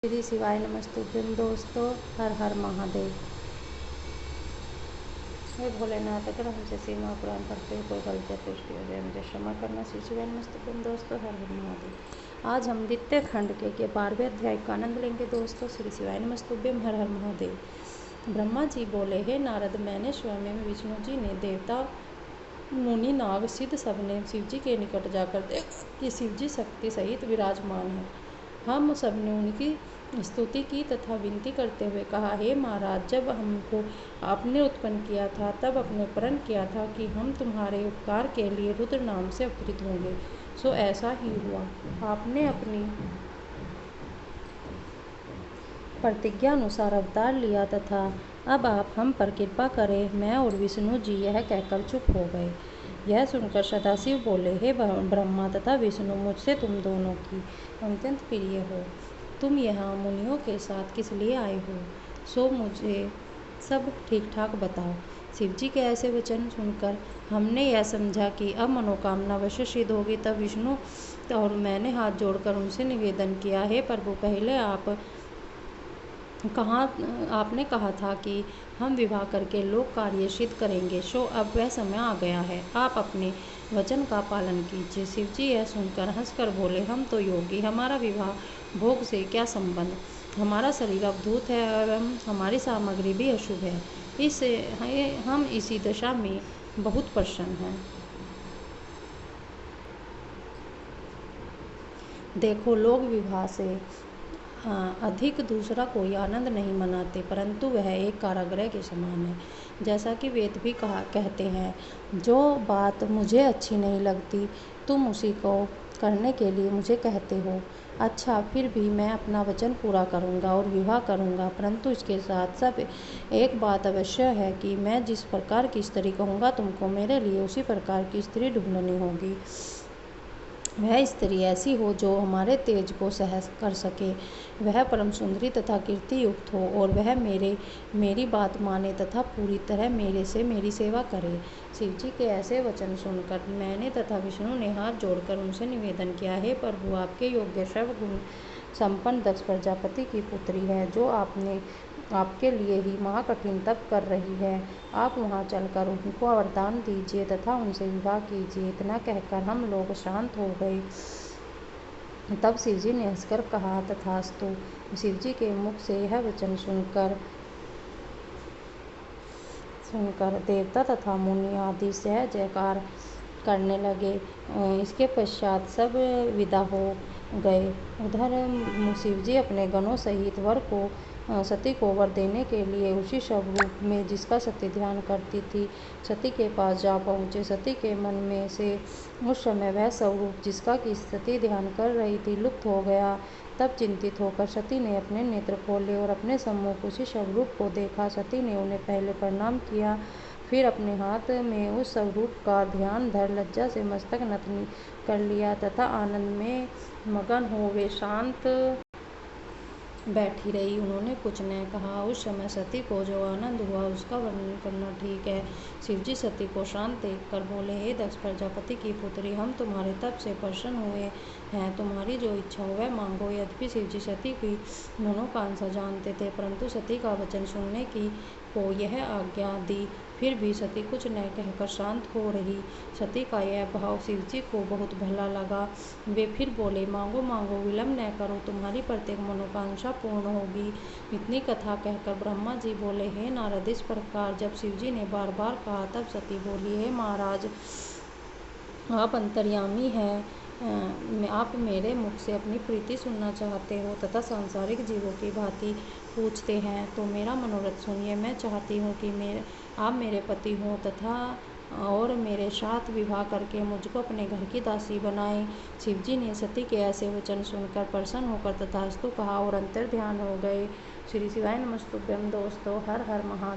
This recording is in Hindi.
श्री शिवाय नमस्तुभ्यं दोस्तों, हर हर महादेव। हे भोलेनाथ, अगर हमसे सीमा पुराण पढ़ते हुए कोई गलती पुष्टि हो जाए मुझे क्षमा करना। श्री शिवाय नमस्तुभ्यं दोस्तों, हर हर महादेव। आज हम द्वितीय खंड के 12वें अध्याय का आनंद लेंगे दोस्तों। श्री शिवाय नमस्तुभ्यं, हर हर महादेव। ब्रह्मा जी बोले, हे नारद, मैंने स्वयं में विष्णु जी ने, देवता मुनि नाग सिद्ध सबने शिव जी के निकट जाकर देखा कि शिव जी शक्ति सहित विराजमान है। हम सबने उनकी स्तुति की तथा विनती करते हुए कहा, हे महाराज, जब हमको आपने उत्पन्न किया था तब अपने प्रण किया था कि हम तुम्हारे उपकार के लिए रुद्र नाम से अवतरित होंगे। सो ऐसा ही हुआ। आपने अपनी प्रतिज्ञा अनुसार अवतार लिया तथा अब आप हम पर कृपा करें। मैं और विष्णु जी यह कहकर चुप हो गए। यह सुनकर सदाशिव बोले, हे ब्रह्मा तथा विष्णु, मुझसे तुम दोनों की अत्यंत प्रिय हो। तुम यहाँ मुनियों के साथ किस लिए आए हो, सो मुझे सब ठीक ठाक बताओ। शिव जी के ऐसे वचन सुनकर हमने यह समझा कि अब मनोकामना अवश्य सिद्ध होगी। तब विष्णु और मैंने हाथ जोड़कर उनसे निवेदन किया, हे प्रभु, पहले आपने कहा था कि हम विवाह करके लोक कार्य सिद्ध करेंगे, सो अब वह समय आ गया है। आप अपने वचन का पालन कीजिए। शिव जी यह सुनकर हंसकर बोले, हम तो योगी, हमारा विवाह भोग से क्या संबंध। हमारा शरीर अवधूत है एवं हमारी सामग्री भी अशुभ है। हम इसी दशा में बहुत प्रसन्न हैं। देखो, लोग विवाह से अधिक दूसरा कोई आनंद नहीं मनाते, परंतु वह एक कारागृह के समान है। जैसा कि वेद भी कहते हैं, जो बात मुझे अच्छी नहीं लगती तुम उसी को करने के लिए मुझे कहते हो। अच्छा, फिर भी मैं अपना वचन पूरा करूँगा और विवाह करूँगा, परंतु इसके साथ सब एक बात अवश्य है कि मैं जिस प्रकार की स्त्री कहूँगा तुमको, मेरे लिए उसी प्रकार की स्त्री ढूंढनी होगी। वह स्त्री ऐसी हो जो हमारे तेज को सहन कर सके, वह परम सुंदरी तथा कीर्ति युक्त हो और वह मेरी बात माने तथा पूरी तरह मेरी सेवा करे। शिव जी के ऐसे वचन सुनकर मैंने तथा विष्णु ने हाथ जोड़कर उनसे निवेदन किया, हे प्रभु, आपके योग्य सर्वगुण संपन्न दक्ष प्रजापति की पुत्री है, जो आपके लिए ही महाकठिन तप कर रही है। आप वहां चलकर उनको वरदान दीजिए तथा उनसे विवाह कीजिए। इतना कहकर हम लोग शांत हो गए। तब शिव जी ने हंसकर कहा, तथास्तु। शिव जी के मुख से यह वचन सुनकर देवता तथा मुनि आदि जय जयकार करने लगे। इसके पश्चात सब विदा हो गए। उधर शिव जी अपने गणों सहित सती को वर देने के लिए उसी स्वरूप में जिसका सती ध्यान करती थी सती के पास जा पहुँचे। सती के मन में से उस समय वह स्वरूप जिसका कि सती ध्यान कर रही थी लुप्त हो गया। तब चिंतित होकर सती ने अपने नेत्र खोले और अपने सम्मुख उसी स्वरूप को देखा। सती ने उन्हें पहले प्रणाम किया, फिर अपने हाथ में उस स्वरूप का ध्यान धर लज्जा से मस्तक नत कर लिया तथा आनंद में मगन हो वे शांत बैठी रही। उन्होंने कुछ न कहा। उस समय सती को जो आनंद हुआ उसका वर्णन करना ठीक है। शिव जी सती को शांत देखकर बोले, हे दक्ष प्रजापति की पुत्री, हम तुम्हारे तप से प्रसन्न हुए हैं। तुम्हारी जो इच्छा हो वह मांगो। यद्यपि शिव जी सती की मनोकांक्षा जानते थे, परंतु सती का वचन सुनने को यह आज्ञा दी। फिर भी सती कुछ न कहकर शांत हो रही। सती का यह भाव शिव जी को बहुत भला लगा। वे फिर बोले, मांगो मांगो, विलंब न करो, तुम्हारी प्रत्येक मनोकांक्षा पूर्ण होगी। इतनी कथा कहकर ब्रह्मा जी बोले, हे नारद, इस प्रकार जब शिव जी ने बार बार कहा तब सती बोली, हे महाराज, आप अंतर्यामी हैं। आप मेरे मुख से अपनी प्रीति सुनना चाहते हो तथा सांसारिक जीवों की भांति पूछते हैं, तो मेरा मनोरथ सुनिए। मैं चाहती हूँ कि आप मेरे पति हों तथा और मेरे साथ विवाह करके मुझको अपने घर की दासी बनाएं। शिव जी ने सती के ऐसे वचन सुनकर प्रसन्न होकर तथास्तु कहा और अंतर ध्यान हो गए। श्री शिवाय नमस्तुभ्यं दोस्तों, हर हर महादेव।